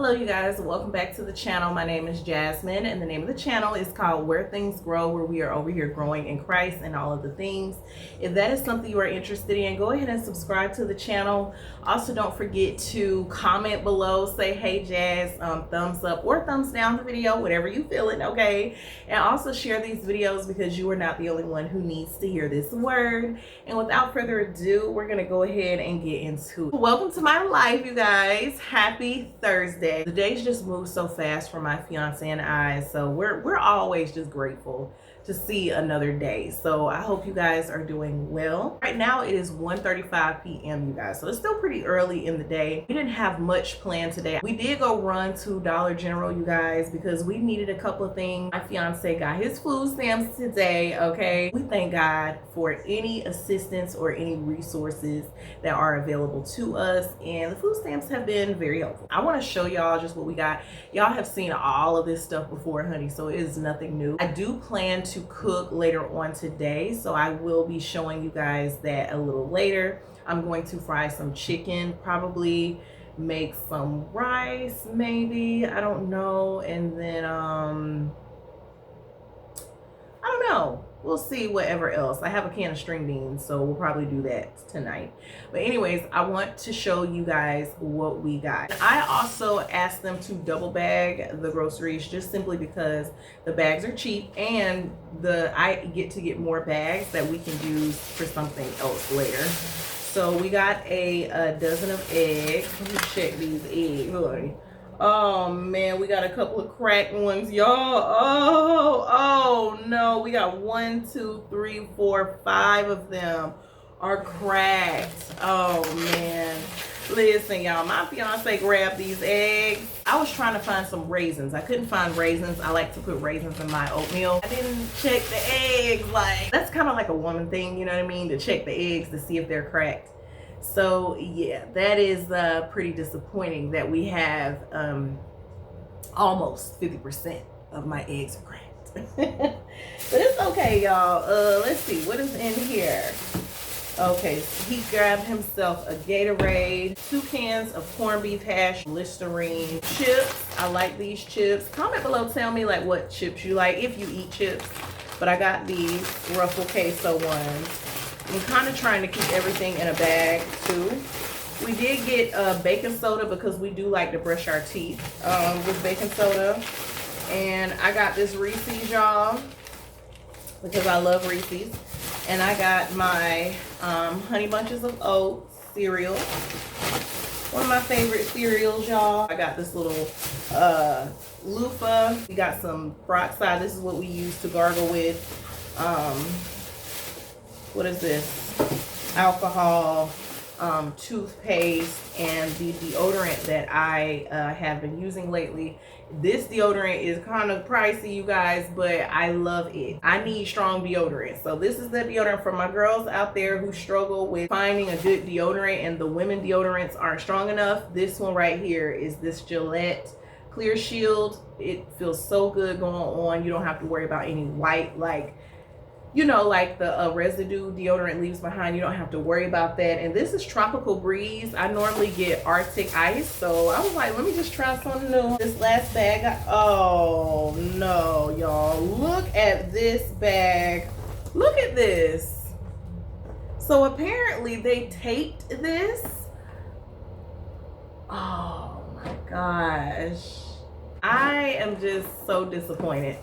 Hello you guys, welcome back to the channel. My name is Jasmine and the name of the channel is called Where Things Grow, where we are over here growing in Christ and all of the things. If that is something you are interested in, go ahead and subscribe to the channel. Also, don't forget to comment below, say hey Jazz, thumbs up or thumbs down the video, whatever you feeling, okay? And also share these videos because you are not the only one who needs to hear this word. And without further ado, we're gonna go ahead and get into it. Welcome to my life, you guys. Happy Thursday. The days just move so fast for my fiance and I, so we're always just grateful to see another day. So I hope you guys are doing well. Right now it is 1:35 p.m. you guys, so it's still pretty early in the day. We didn't have much planned today. We did go run to Dollar General, you guys, because we needed a couple of things. My fiance got his food stamps today, okay? We thank God for any assistance or any resources that are available to us, and the food stamps have been very helpful. I want to show y'all just what we got. Y'all have seen all of this stuff before, honey, so it is nothing new. I do plan to cook later on today, so I will be showing you guys that a little later. I'm going to fry some chicken, probably make some rice, maybe, I don't know, and then I don't know, we'll see whatever else. I have a can of string beans, so we'll probably do that tonight. But anyways, I want to show you guys what we got. I also asked them to double bag the groceries just simply because the bags are cheap and I get to get more bags that we can use for something else later. So we got a dozen of eggs. Let me check these eggs. Hold on. Oh man, we got a couple of cracked ones, y'all. Oh no, we got 1, 2, 3, 4, 5 of them are cracked. Oh man, listen y'all, my fiance grabbed these eggs. I was trying to find some raisins. I couldn't find raisins. I like to put raisins in my oatmeal. I didn't check the eggs. Like, that's kind of like a woman thing, you know what I mean, to check the eggs to see if they're cracked. So yeah, that is pretty disappointing that we have almost 50% of my eggs are cracked. But it's okay, y'all. Let's see what is in here. Okay, so he grabbed himself a Gatorade, 2 cans of corned beef hash, Listerine, chips. I like these chips. Comment below, tell me like what chips you like, if you eat chips. But I got these Ruffle Queso ones. I'm kind of trying to keep everything in a bag too. We did get baking soda because we do like to brush our teeth with baking soda. And I got this Reese's, y'all, because I love Reese's. And I got my Honey Bunches of Oats cereal. One of my favorite cereals, y'all. I got this little loofah. We got some peroxide. This is what we use to gargle with. What is this? Alcohol, toothpaste, and the deodorant that I have been using lately. This deodorant is kind of pricey, you guys, but I love it. I need strong deodorant. So this is the deodorant for my girls out there who struggle with finding a good deodorant and the women deodorants aren't strong enough. This one right here is this Gillette Clear Shield. It feels so good going on. You don't have to worry about any white, like, you know, like the residue deodorant leaves behind. You don't have to worry about that. And this is Tropical Breeze. I normally get Arctic Ice, so I was like, let me just try something new. This last bag, oh no, y'all, look at this bag. Look at this. So apparently they taped this. Oh my gosh, I am just so disappointed.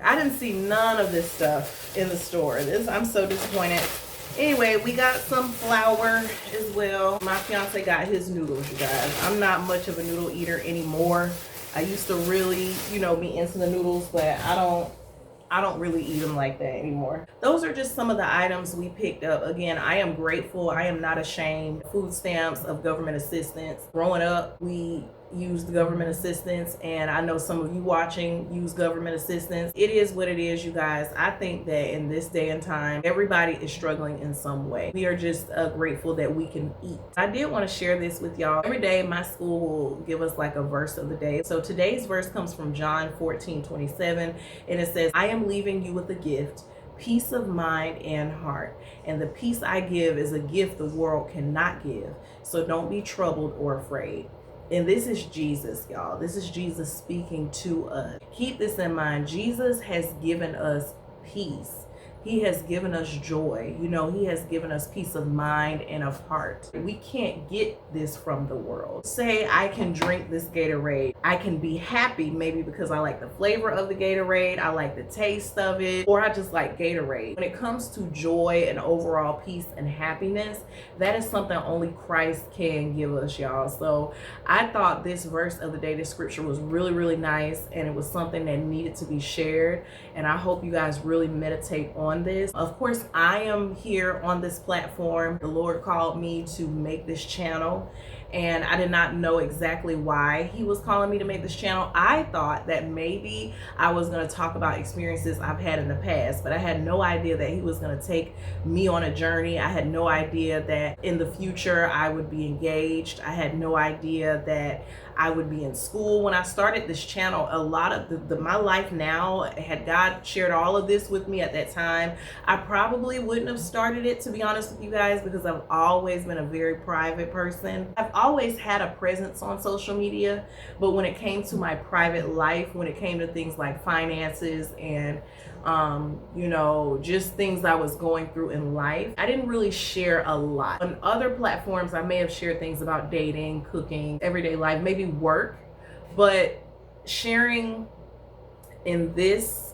I didn't see none of this stuff in the store. I'm so disappointed. Anyway, we got some flour as well. My fiance got his noodles, you guys. I'm not much of a noodle eater anymore. I used to really, you know, be into the noodles, but I don't really eat them like that anymore. Those are just some of the items we picked up. Again, I am grateful. I am not ashamed. Food stamps, of government assistance. Growing up, we used government assistance, and I know some of you watching use government assistance. It is what it is, you guys. I think that in this day and time, everybody is struggling in some way. We are just grateful that we can eat. I did want to share this with y'all. Every day my school will give us like a verse of the day. So today's verse comes from John 14:27, and it says, I am leaving you with a gift, peace of mind and heart. And the peace I give is a gift the world cannot give. So don't be troubled or afraid. And this is Jesus, y'all. This is Jesus speaking to us. Keep this in mind. Jesus has given us peace. He has given us joy. You know, he has given us peace of mind and of heart. We can't get this from the world. Say I can drink this Gatorade. I can be happy maybe because I like the flavor of the Gatorade. I like the taste of it, or I just like Gatorade. When it comes to joy and overall peace and happiness, that is something only Christ can give us, y'all. So I thought this verse of the day, this scripture, was really, really nice, and it was something that needed to be shared. And I hope you guys really meditate on this. Of course, I am here on this platform. The Lord called me to make this channel, and I did not know exactly why he was calling me to make this channel. I thought that maybe I was going to talk about experiences I've had in the past, but I had no idea that he was going to take me on a journey. I had no idea that in the future I would be engaged. I had no idea that I would be in school. When I started this channel, a lot of my life now, had God shared all of this with me at that time, I probably wouldn't have started it, to be honest with you guys, because I've always been a very private person. I've always had a presence on social media, but when it came to my private life, when it came to things like finances and you know, just things I was going through in life, I didn't really share a lot. On other platforms, I may have shared things about dating, cooking, everyday life, maybe work, but sharing in this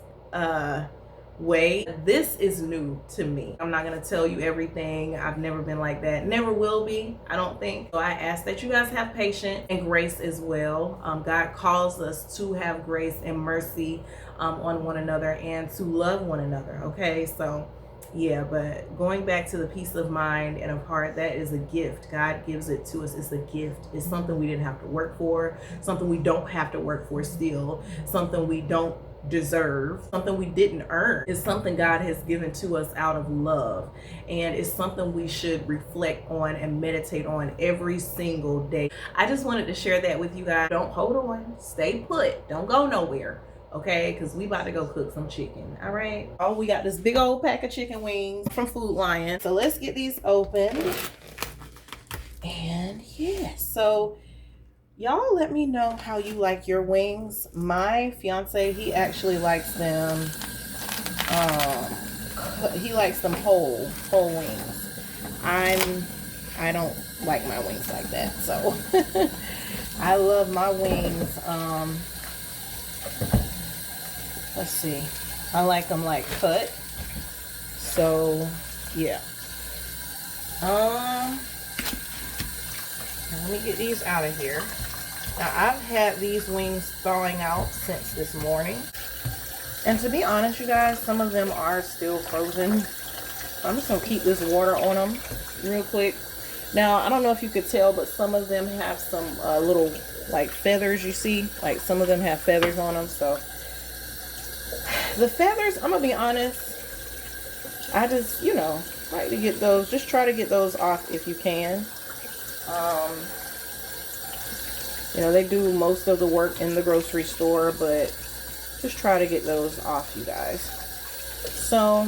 way, this is new to me. I'm not gonna tell you everything. I've never been like that, never will be, I don't think. So I ask that you guys have patience and grace as well. God calls us to have grace and mercy on one another and to love one another, okay? So yeah, but going back to the peace of mind and of heart, that is a gift. God gives it to us. It's a gift. It's something we didn't have to work for, something we don't have to work for still, something we don't deserve, something we didn't earn. It's something God has given to us out of love, and it's something we should reflect on and meditate on every single day. I just wanted to share that with you guys. Don't hold on, stay put, don't go nowhere, okay? Because we about to go cook some chicken. All right, oh, we got this big old pack of chicken wings from Food Lion, so let's get these open. And yeah, so y'all let me know how you like your wings. My fiance, he actually likes them, he likes them whole wings. I don't like my wings like that, so I love my wings. Let's see, I like them like cut, so yeah. Let me get these out of here. Now, I've had these wings thawing out since this morning, and to be honest, you guys, some of them are still frozen. I'm just gonna keep this water on them real quick. Now, I don't know if you could tell, but some of them have some little like feathers, you see, like some of them have feathers on them. So the feathers, I'm gonna be honest, I just, you know, like to get those, just try to get those off if you can. You know, they do most of the work in the grocery store, but just try to get those off, you guys. So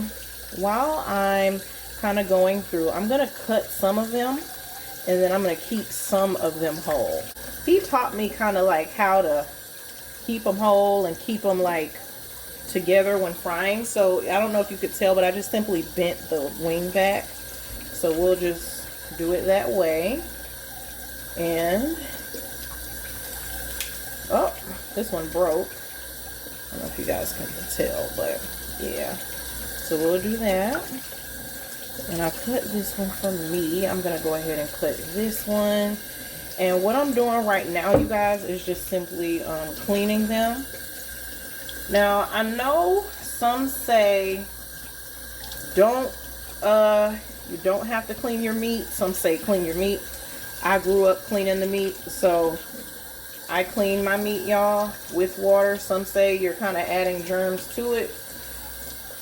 while I'm kind of going through, I'm going to cut some of them, and then I'm going to keep some of them whole. He taught me kind of like how to keep them whole and keep them like together when frying. So I don't know if you could tell, but I just simply bent the wing back. So we'll just do it that way. And oh, this one broke. I don't know if you guys can tell, but yeah. So we'll do that. And I cut this one for me. I'm gonna go ahead and cut this one. And what I'm doing right now, you guys, is just simply cleaning them. Now, I know some say you don't have to clean your meat. Some say clean your meat. I grew up cleaning the meat, so I clean my meat, y'all, with water. Some say you're kind of adding germs to it.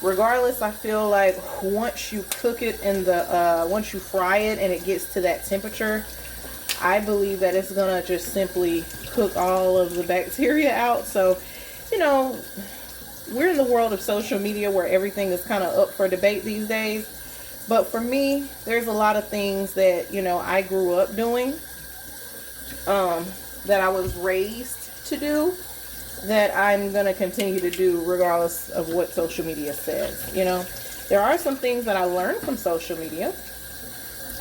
Regardless, I feel like once you cook it in the, once you fry it and it gets to that temperature, I believe that it's gonna just simply cook all of the bacteria out. So, you know, we're in the world of social media where everything is kind of up for debate these days. But for me, there's a lot of things that, you know, I grew up doing. that I was raised to do that I'm going to continue to do regardless of what social media says. You know, there are some things that I learned from social media,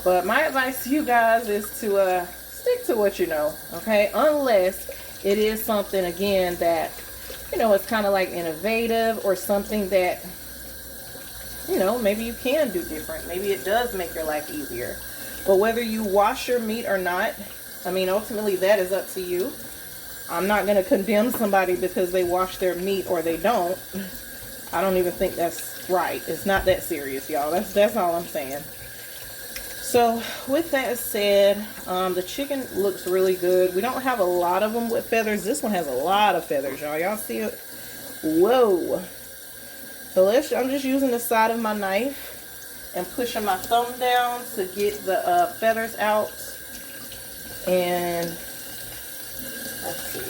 but my advice to you guys is to stick to what you know, okay? Unless it is something, again, that, you know, it's kind of like innovative or something that, you know, maybe you can do different. Maybe it does make your life easier. But whether you wash your meat or not, I mean, ultimately that is up to you. I'm not going to condemn somebody because they wash their meat or they don't. I don't even think that's right. It's not that serious, y'all. That's all I'm saying. So with that said, the chicken looks really good. We don't have a lot of them with feathers. This one has a lot of feathers, y'all. Y'all see it? Whoa. So I'm just using the side of my knife and pushing my thumb down to get the feathers out. And let's see.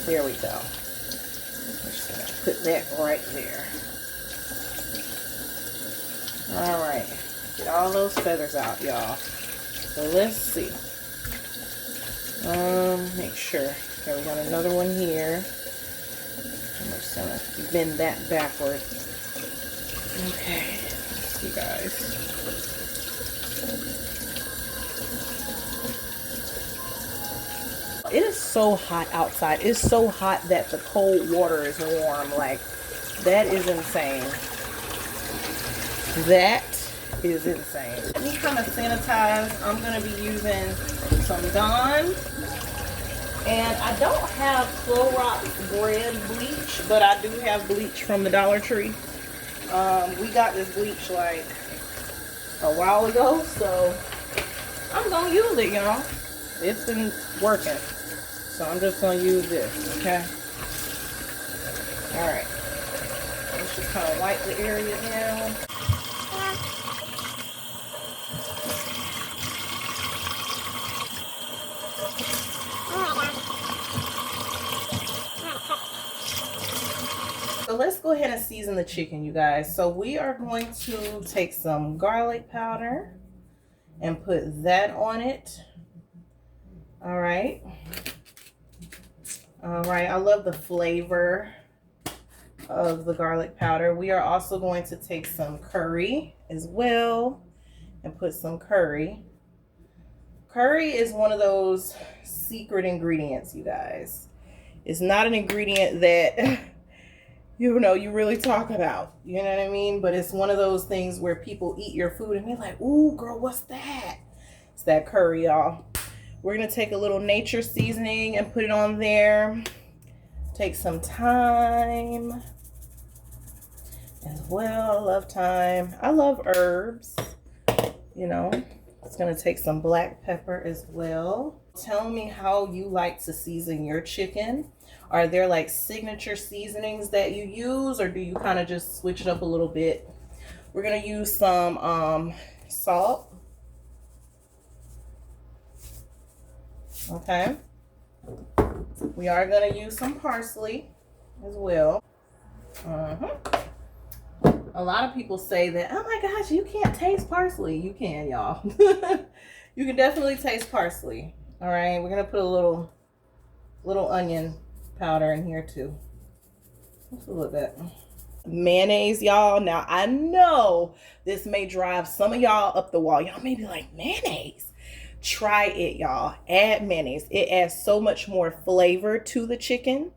There we go. I'm just gonna put that right there. All right, get all those feathers out, y'all. So let's see. Make sure. Okay, we got another one here. I'm just gonna bend that backward. Okay, let's see, guys. It is so hot outside. It's so hot that the cold water is warm. Like, that is insane. That is insane. Let me kind of sanitize. I'm going to be using some Dawn. And I don't have Clorox bread bleach, but I do have bleach from the Dollar Tree. We got this bleach like a while ago, so I'm going to use it, y'all. It's been working. So I'm just going to use this, okay? Alright. Let's just kind of wipe the area down. So let's go ahead and season the chicken, you guys. So we are going to take some garlic powder and put that on it. All right. All right, I love the flavor of the garlic powder. We are also going to take some curry as well and put some curry. Curry is one of those secret ingredients, you guys. It's not an ingredient that, you know, you really talk about. You know what I mean? But it's one of those things where people eat your food and be like, ooh, girl, what's that? It's that curry, y'all. We're going to take a little nature seasoning and put it on there. Take some thyme as well. I love thyme. I love herbs. You know, it's going to take some black pepper as well. Tell me how you like to season your chicken. Are there like signature seasonings that you use, or do you kind of just switch it up a little bit? We're going to use some salt. Okay, we are going to use some parsley as well. A lot of people say that, oh my gosh, you can't taste parsley. You can, y'all. You can definitely taste parsley. All right, we're going to put a little onion powder in here too. Just a little bit. Mayonnaise, y'all. Now, I know this may drive some of y'all up the wall. Y'all may be like, mayonnaise? Try it, y'all. Add mayonnaise. It adds so much more flavor to the chicken,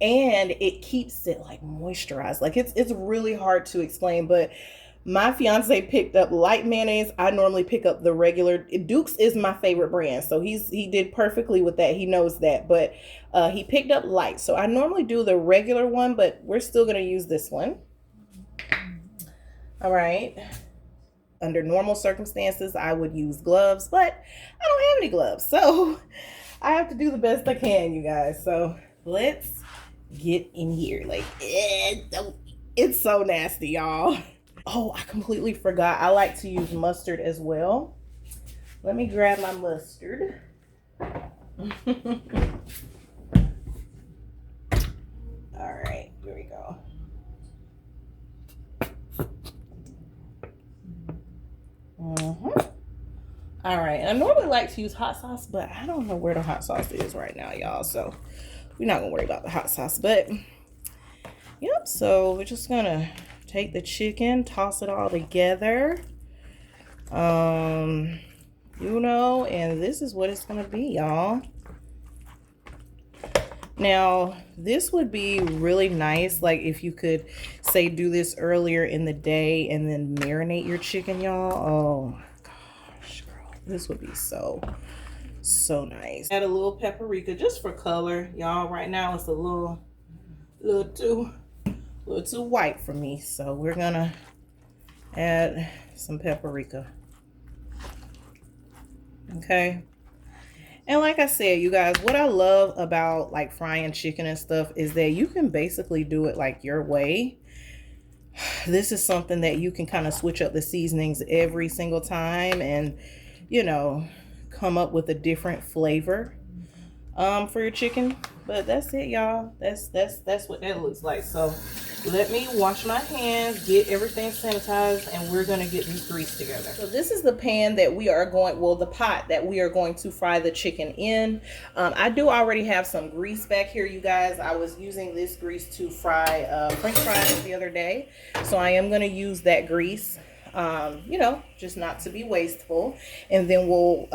and it keeps it like moisturized. Like, it's really hard to explain, but my fiance picked up light mayonnaise. I normally pick up the regular. Duke's is my favorite brand, so he did perfectly with that. He knows that, but he picked up light. So I normally do the regular one, but we're still gonna use this one. All right. Under normal circumstances, I would use gloves, but I don't have any gloves. So I have to do the best I can, you guys. So let's get in here. Like, it's so nasty, y'all. Oh, I completely forgot. I like to use mustard as well. Let me grab my mustard. All right, here we go. All right, I normally like to use hot sauce, but I don't know where the hot sauce is right now, y'all. So we're not gonna worry about the hot sauce. But yep, so we're just gonna take the chicken, toss it all together. You know, and this is what it's gonna be, y'all. Now, this would be really nice, like if you could say do this earlier in the day and then marinate your chicken, y'all. Oh my gosh, girl, this would be so nice. Add a little paprika just for color, y'all. Right now it's a little too white for me, so we're gonna add some paprika. Okay. And like I said, you guys, what I love about like frying chicken and stuff is that you can basically do it like your way. This is something that you can kind of switch up the seasonings every single time and, you know, come up with a different flavor for your chicken. But that's it, y'all. That's what that looks like. So let me wash my hands, get everything sanitized, and we're gonna get these grease together. So this is the pan that we are going, well, the pot that we are going to fry the chicken in. I do already have some grease back here, you guys. I was using this grease to fry French fries the other day, so I am gonna use that grease. You know, just not to be wasteful. And then we'll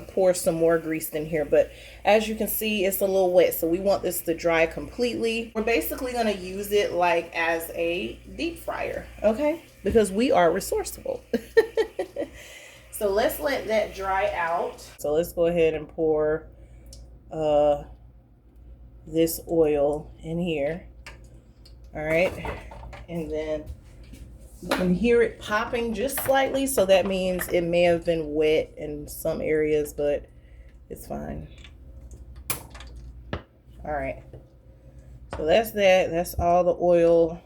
pour some more grease in here. But as you can see, it's a little wet, so we want this to dry completely. We're basically going to use it like as a deep fryer, okay? Because we are resourceful. So let's let that dry out. So let's go ahead and pour this oil in here. All right, and then you can hear it popping just slightly, so that means it may have been wet in some areas, but it's fine. All right, so that's that. That's all the oil.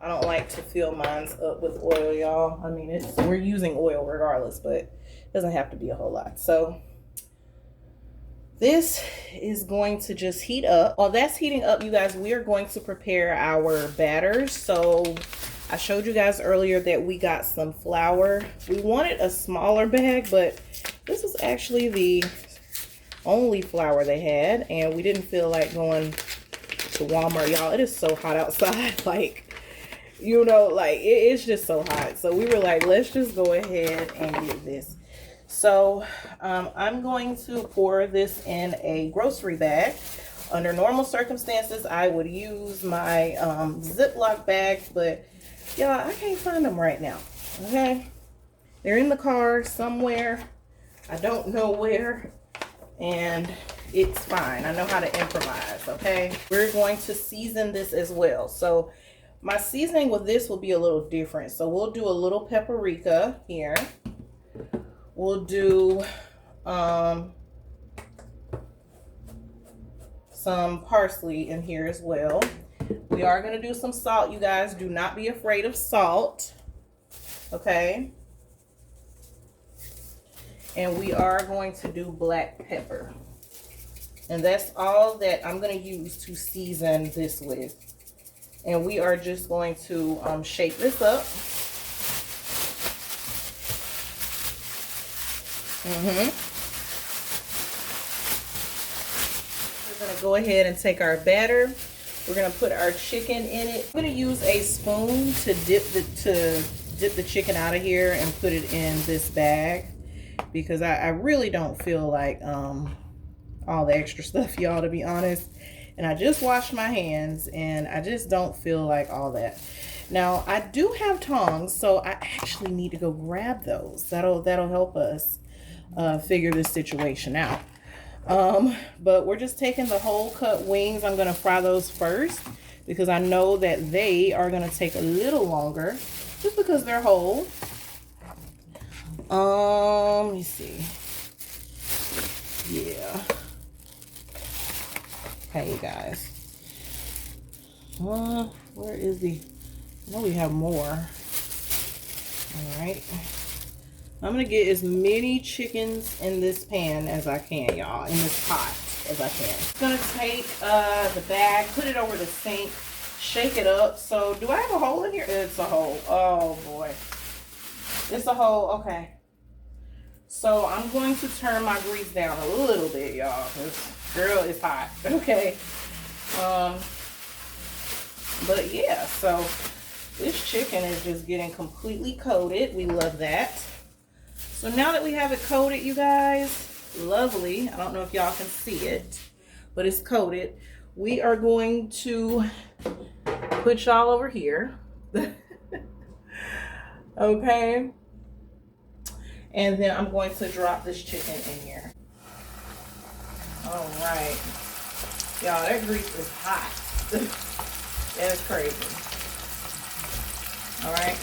I don't like to fill mine up with oil, y'all. I mean, we're using oil regardless, but it doesn't have to be a whole lot. So this is going to just heat up. While that's heating up, you guys, we are going to prepare our batters. So I showed you guys earlier that we got some flour. We wanted a smaller bag, but this was actually the only flour they had, and we didn't feel like going to Walmart, y'all. It is so hot outside. Like, you know, like it's just so hot. So we were like, let's just go ahead and get this. So I'm going to pour this in a grocery bag. Under normal circumstances, I would use my Ziploc bags, but y'all, I can't find them right now, okay? They're in the car somewhere. I don't know where, and it's fine. I know how to improvise, okay? We're going to season this as well. So my seasoning with this will be a little different. So we'll do a little paprika here. We'll do some parsley in here as well. We are going to do some salt, you guys. Do not be afraid of salt, okay? And we are going to do black pepper. And that's all that I'm going to use to season this with. And we are just going to shake this up. We're going to go ahead and take our batter. We're going to put our chicken in it. I'm going to use a spoon to dip the chicken out of here and put it in this bag, because I really don't feel like all the extra stuff, y'all, to be honest. And I just washed my hands, and I just don't feel like all that. Now, I do have tongs, so I actually need to go grab those. That'll help us figure this situation out. But we're just taking the whole cut wings. I'm going to fry those first, because I know that they are going to take a little longer just because they're whole. Let me see. Yeah. Okay, you guys. Where is the... I know we have more. All right. I'm going to get as many chickens in this pan as I can, y'all. In this pot as I can. I'm going to take the bag, put it over the sink, shake it up. So, do I have a hole in here? It's a hole. Oh, boy. It's a hole. Okay. So I'm going to turn my grease down a little bit, y'all, because girl, it's hot. Okay. But yeah, so this chicken is just getting completely coated. We love that. So now that we have it coated, you guys, lovely. I don't know if y'all can see it, but it's coated. We are going to put y'all over here. Okay. And then I'm going to drop this chicken in here. All right. Y'all, that grease is hot. That is crazy. All right.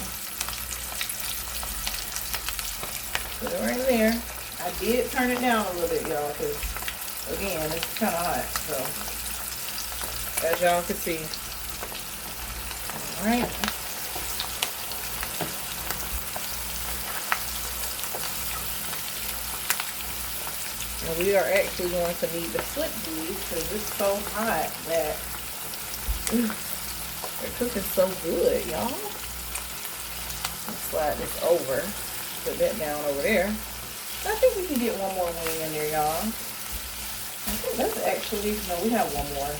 Put it right there. I did turn it down a little bit, y'all, because, again, it's kind of hot. So, as y'all can see. All right. And we are actually going to need to flip these because it's so hot that they're cooking so good, y'all. Let's slide this over. Put that down over there. I think we can get one more wing in there, y'all. I think that's actually, no, we have one more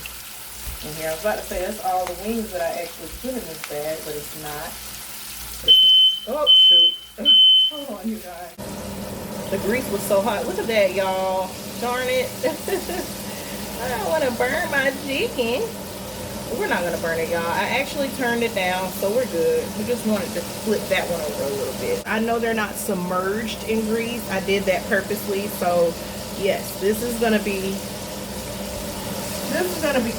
in here. I was about to say that's all the wings that I actually put in this bag, but it's not. Oh, shoot. Hold on, you guys. The grease was so hot. Look at that, y'all. Darn it. I don't want to burn my chicken. We're not going to burn it, y'all. I actually turned it down, so we're good. We just wanted to flip that one over a little bit. I know they're not submerged in grease. I did that purposely. So, yes, this is going to be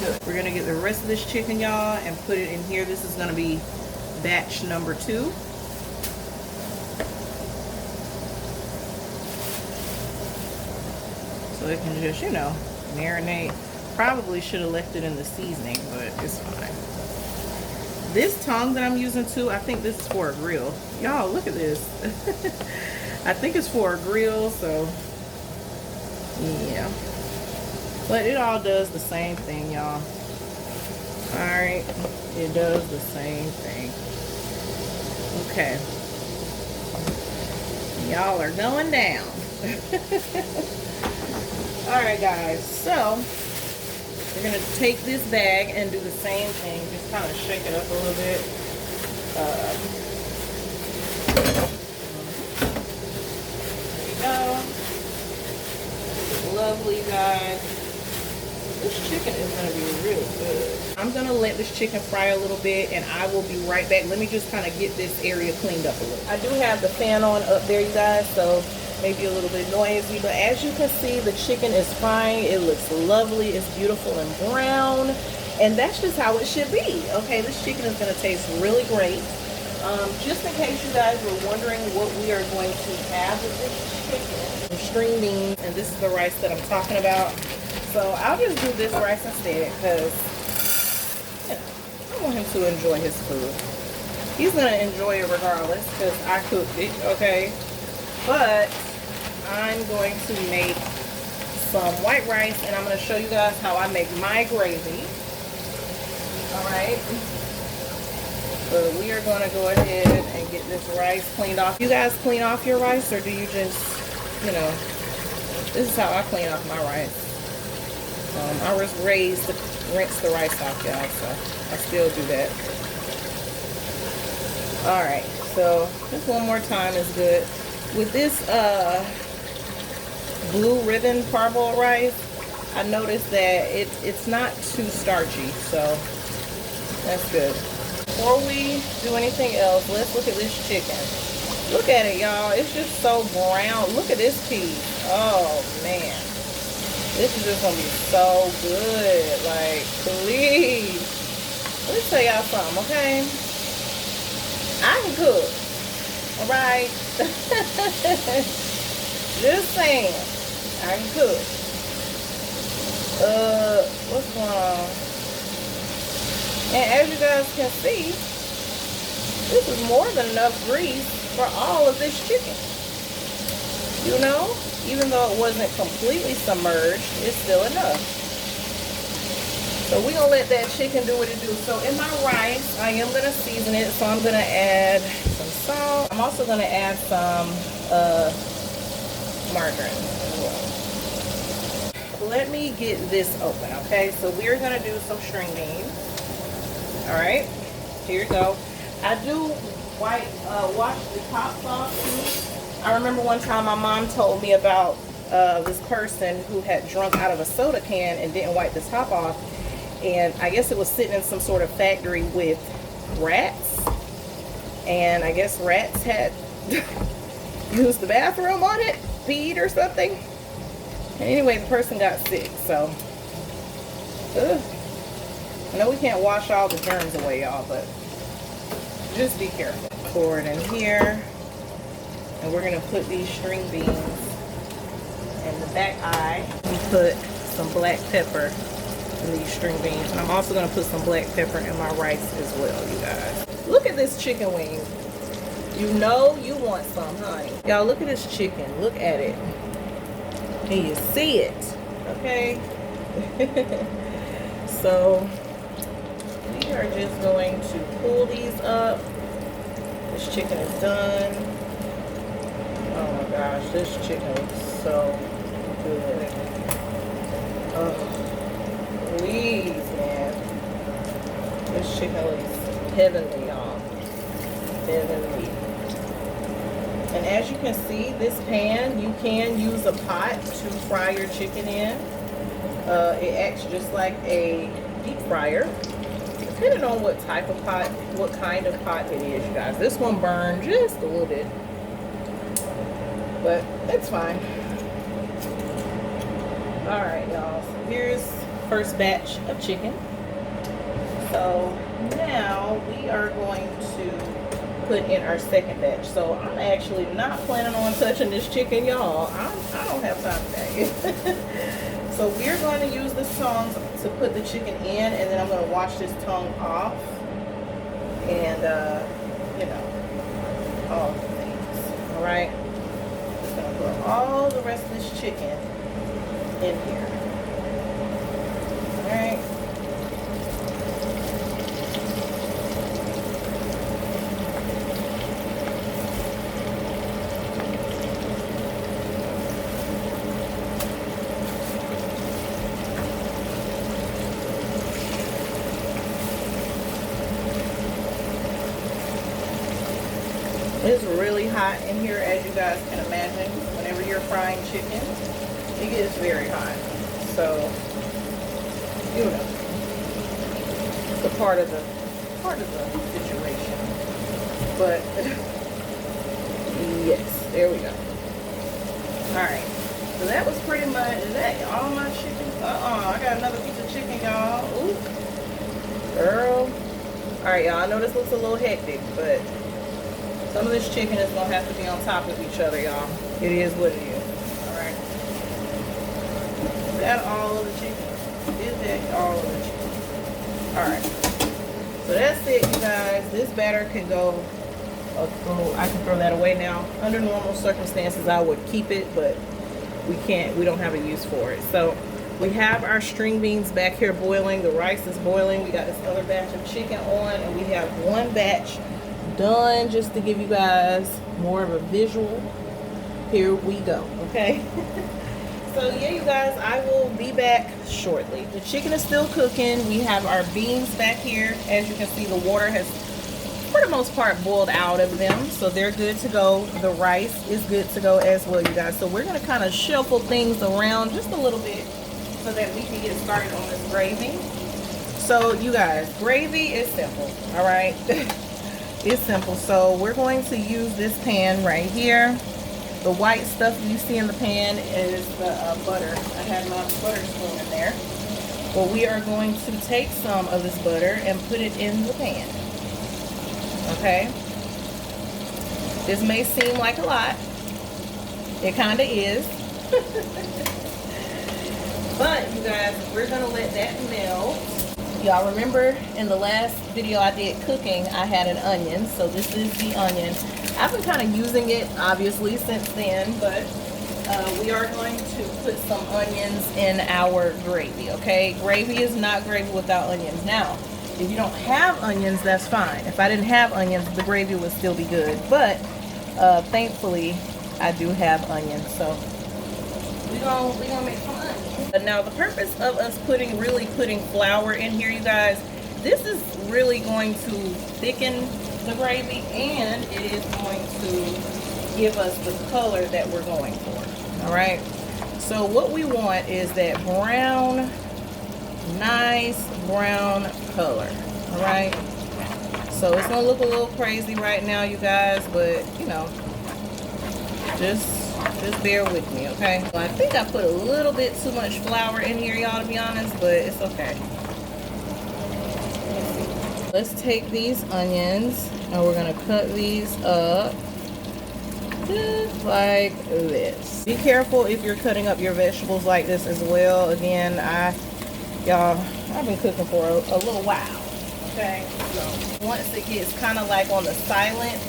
good. We're going to get the rest of this chicken, y'all, and put it in here. This is going to be batch number 2. So it can just, you know, marinate. Probably should have left it in the seasoning, but it's fine. This tongue that I'm using too, I think this is for a grill. Y'all, look at this. I think it's for a grill, so yeah. But it all does the same thing, y'all. Alright, it does the same thing. Okay. Y'all are going down. Alright guys, so we're going to take this bag and do the same thing. Just kind of shake it up a little bit. There we go. Lovely, guys. This chicken is going to be real good. I'm going to let this chicken fry a little bit and I will be right back. Let me just kind of get this area cleaned up a little. I do have the fan on up there, you guys, so maybe a little bit noisy, but as you can see, the chicken is frying. It looks lovely. It's beautiful and brown, and that's just how it should be. Okay, this chicken is going to taste really great. Just in case you guys were wondering what we are going to have with this chicken, string beans, and this is the rice that I'm talking about. So I'll just do this rice instead because, you know, I want him to enjoy his food. He's going to enjoy it regardless because I cooked it, okay? But I'm going to make some white rice and I'm going to show you guys how I make my gravy. Alright. So we are going to go ahead and get this rice cleaned off. You guys clean off your rice or do you just, you know, this is how I clean off my rice. I just rinse the rice off, y'all, so I still do that. Alright, so just one more time is good. With this blue ribbon parboiled rice, I noticed that it's not too starchy, so that's good. Before we do anything else, let's look at this chicken. Look at it, y'all. It's just so brown. Look at this piece. Oh, man. This is just going to be so good. Like, please. Let me tell y'all something, okay? I can cook. Alright? Just saying. I can cook. What's going on? And as you guys can see, this is more than enough grease for all of this chicken. You know? Even though it wasn't completely submerged, it's still enough. So we're going to let that chicken do what it do. So in my rice, I am going to season it. So I'm going to add some salt. I'm also going to add some margarine as well. Let me get this open, okay? So we're gonna do some string beans. All right, here you go. I do wash the tops off too. I remember one time my mom told me about this person who had drunk out of a soda can and didn't wipe the top off, and I guess it was sitting in some sort of factory with rats, and I guess rats had used the bathroom on it, peed or something, and anyway the person got sick. So I know we can't wash all the germs away, y'all, but just be careful. Pour it in here, and we're gonna put these string beans in the back eye. We put some black pepper in these string beans, and I'm also gonna put some black pepper in my rice as well, you guys. Look at this chicken wing. You know you want some, honey. Y'all, look at this chicken. Look at it. Can you see it? Okay. So we are just going to pull these up. This chicken is done. Oh my gosh, this chicken looks so good. Oh, please, man. This chicken looks heavenly, y'all. Heavenly. And as you can see, this pan, you can use a pot to fry your chicken in. It acts just like a deep fryer, depending on what type of pot, what kind of pot it is, you guys. This one burned just a little bit, but it's fine. All right, y'all, so here's first batch of chicken. So now we are going to put in our second batch. So I'm actually not planning on touching this chicken, y'all. I don't have time today. So we're going to use this tongs to put the chicken in, and then I'm going to wash this tongue off, and you know, all the things. All right, just going to put all the rest of this chicken in here. All right. It's really hot in here, as you guys can imagine. Whenever you're frying chicken, it gets very hot. So, you know, it's a part of the situation. But yes, there we go. All right. So that was pretty much, is that all my chicken? I got another piece of chicken, y'all. Ooh, girl. All right, y'all. I know this looks a little hectic, but some of this chicken is going to have to be on top of each other, y'all. It is what it is. Alright. Is that all of the chicken? Is that all of the chicken? Alright. So that's it, you guys. This batter can go, I can throw that away now. Under normal circumstances, I would keep it, but we don't have a use for it. So we have our string beans back here boiling. The rice is boiling. We got this other batch of chicken on, and we have one batch done, just to give you guys more of a visual. Here we go. Okay. So yeah, you guys, I will be back shortly. The chicken is still cooking. We have our beans back here. As you can see, the water has for the most part boiled out of them, so they're good to go. The rice is good to go as well, you guys. So we're going to kind of shuffle things around just a little bit so that we can get started on this gravy. So you guys, gravy is simple. All right. It's simple. So we're going to use this pan right here. The white stuff you see in the pan is the butter. I have my butter spoon in there. Well, we are going to take some of this butter and put it in the pan. Okay? This may seem like a lot. It kind of is. But you guys, we're going to let that melt. Y'all remember in the last video I did cooking, I had an onion. So this is the onion. I've been kind of using it obviously since then, but we are going to put some onions in our gravy. Okay, gravy is not gravy without onions. Now if you don't have onions, that's fine. If I didn't have onions, the gravy would still be good, but thankfully I do have onions. So we gonna make some onions. But now the purpose of us really putting flour in here, you guys, this is really going to thicken the gravy, and it is going to give us the color that we're going for. All right. So what we want is that brown, nice brown color. All right. So it's gonna look a little crazy right now, you guys, but you know, just bear with me, okay? So I think I put a little bit too much flour in here, y'all, to be honest, but it's okay. Let's take these onions and we're gonna cut these up just like this. Be careful if you're cutting up your vegetables like this as well. Again, y'all, I've been cooking for a little while, okay? So once it gets kind of like on the silent,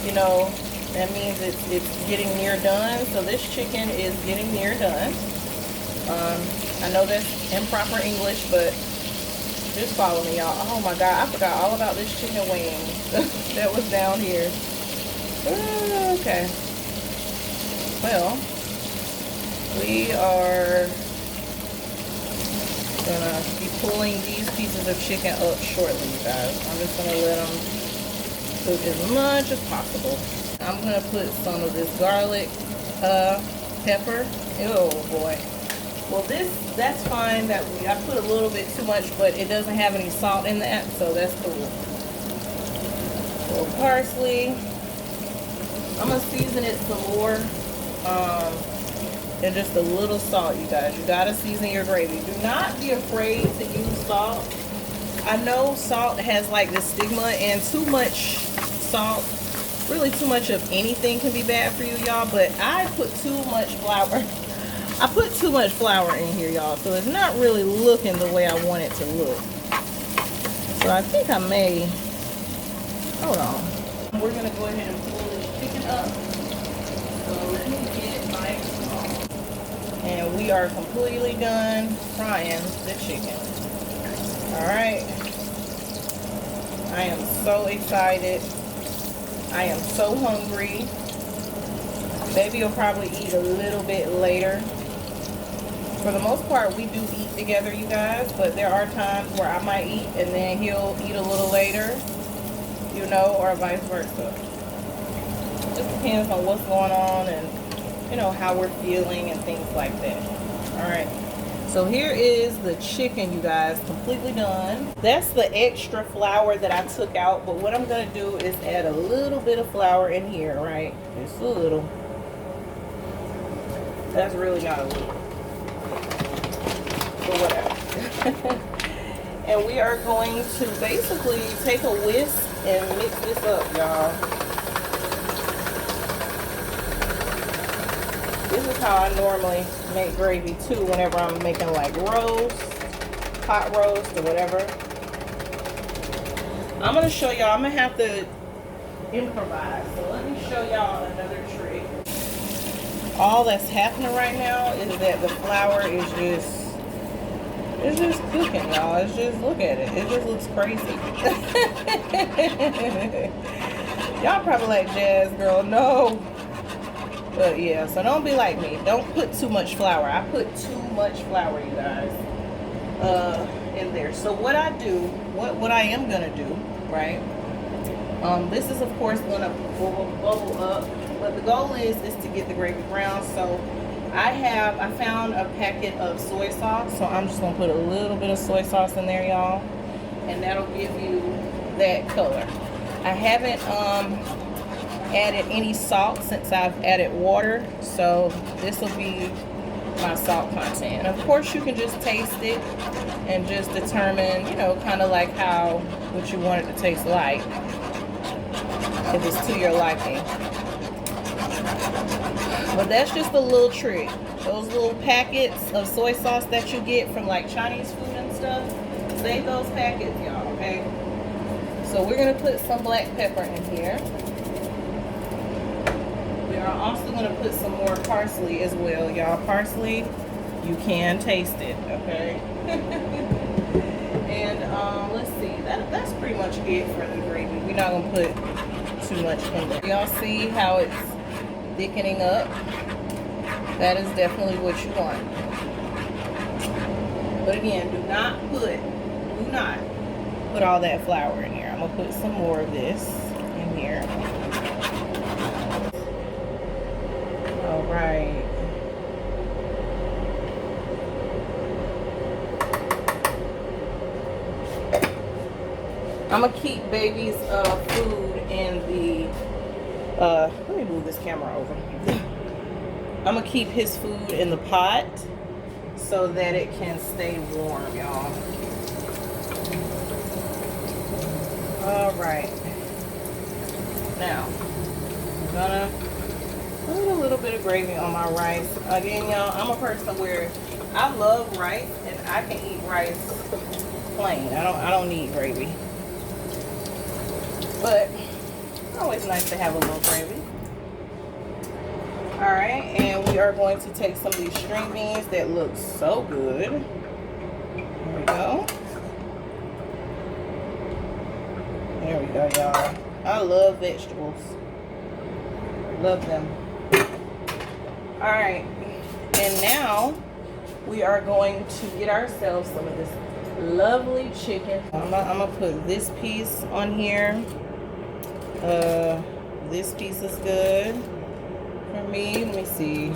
you know, that means it's getting near done. So this chicken is getting near done. I know that's improper English, but just follow me, y'all. Oh my God, I forgot all about this chicken wing that was down here. Okay. Well, we are gonna be pulling these pieces of chicken up shortly, you guys. I'm just gonna let them cook as much as possible. I'm gonna put some of this garlic pepper. Oh boy. Well, that's fine. That I put a little bit too much, but it doesn't have any salt in that, so that's cool. A little parsley. I'm gonna season it some more, and just a little salt, you guys. You gotta season your gravy. Do not be afraid to use salt. I know salt has like this stigma, and too much salt, really too much of anything can be bad for you, y'all, but I put too much flour. I put too much flour in here, y'all, so it's not really looking the way I want it to look. So I think I may, hold on. We're gonna go ahead and pull this chicken up. So let me get my salt. And we are completely done frying the chicken. All right. I am so excited. I am so hungry. Baby will probably eat a little bit later. For the most part, we do eat together, you guys, but there are times where I might eat and then he'll eat a little later, you know, or vice versa. Just depends on what's going on and, you know, how we're feeling and things like that. All right. So here is the chicken, you guys, completely done. That's the extra flour that I took out, but what I'm gonna do is add a little bit of flour in here, right? Just a little. That's really not a little, but whatever. And we are going to basically take a whisk and mix this up, y'all. This is how I normally make gravy too whenever I'm making like roast, hot roast, or whatever. I'm gonna show y'all, I'm gonna have to improvise. So let me show y'all another trick. All that's happening right now is that the flour is just cooking, y'all. It's just, look at it. It just looks crazy. Y'all probably like, Jazz, girl, no. But yeah, so don't be like me. Don't put too much flour. I put too much flour, you guys, in there. So what I do, what I am gonna do, right? This is of course gonna bubble up, but the goal is to get the gravy brown. So I found a packet of soy sauce, so I'm just gonna put a little bit of soy sauce in there, y'all, and that'll give you that color. I haven't added any salt since I've added water, so this will be my salt content. And of course you can just taste it and just determine, you know, kind of like what you want it to taste like, if it's to your liking. But that's just a little trick. Those little packets of soy sauce that you get from like Chinese food and stuff, save those packets, y'all, okay? So we're gonna put some black pepper in here. We are also gonna put some more parsley as well, y'all. Parsley, you can taste it, okay? And let's see, that's pretty much it for the gravy. We're not gonna put too much in there. Y'all see how it's thickening up? That is definitely what you want. But again, do not put all that flour in here. I'm gonna put some more of this in here. All right. I'm gonna keep baby's food in the let me move this camera over. I'm gonna keep his food in the pot so that it can stay warm, y'all. All right. Now, I'm gonna put a little bit of gravy on my rice. Again, y'all, I'm a person where I love rice and I can eat rice plain. I don't need gravy. But it's always nice to have a little gravy. All right, and we are going to take some of these string beans that look so good. There we go. There we go, y'all. I love vegetables. Love them. All right, and now we are going to get ourselves some of this lovely chicken. I'm gonna put this piece on here. This piece is good for me. Let me see.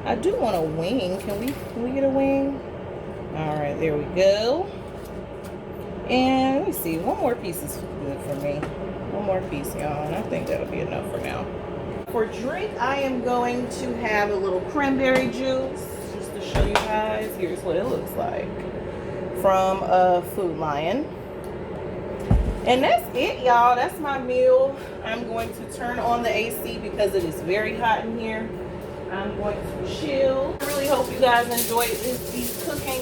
I do want a wing. Can we get a wing? All right, there we go. And let me see. One more piece is good for me. One more piece, y'all, and I think that'll be enough for now. For drink, I am going to have a little cranberry juice, just to show you guys. Here's what it looks like from Food Lion. And that's it, y'all. That's my meal. I'm going to turn on the AC because it is very hot in here. I'm going to chill. I really hope you guys enjoyed these cooking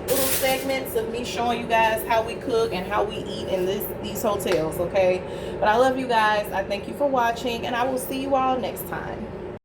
little segments of me showing you guys how we cook and how we eat in these hotels, okay? But I love you guys. I thank you for watching, and I will see you all next time.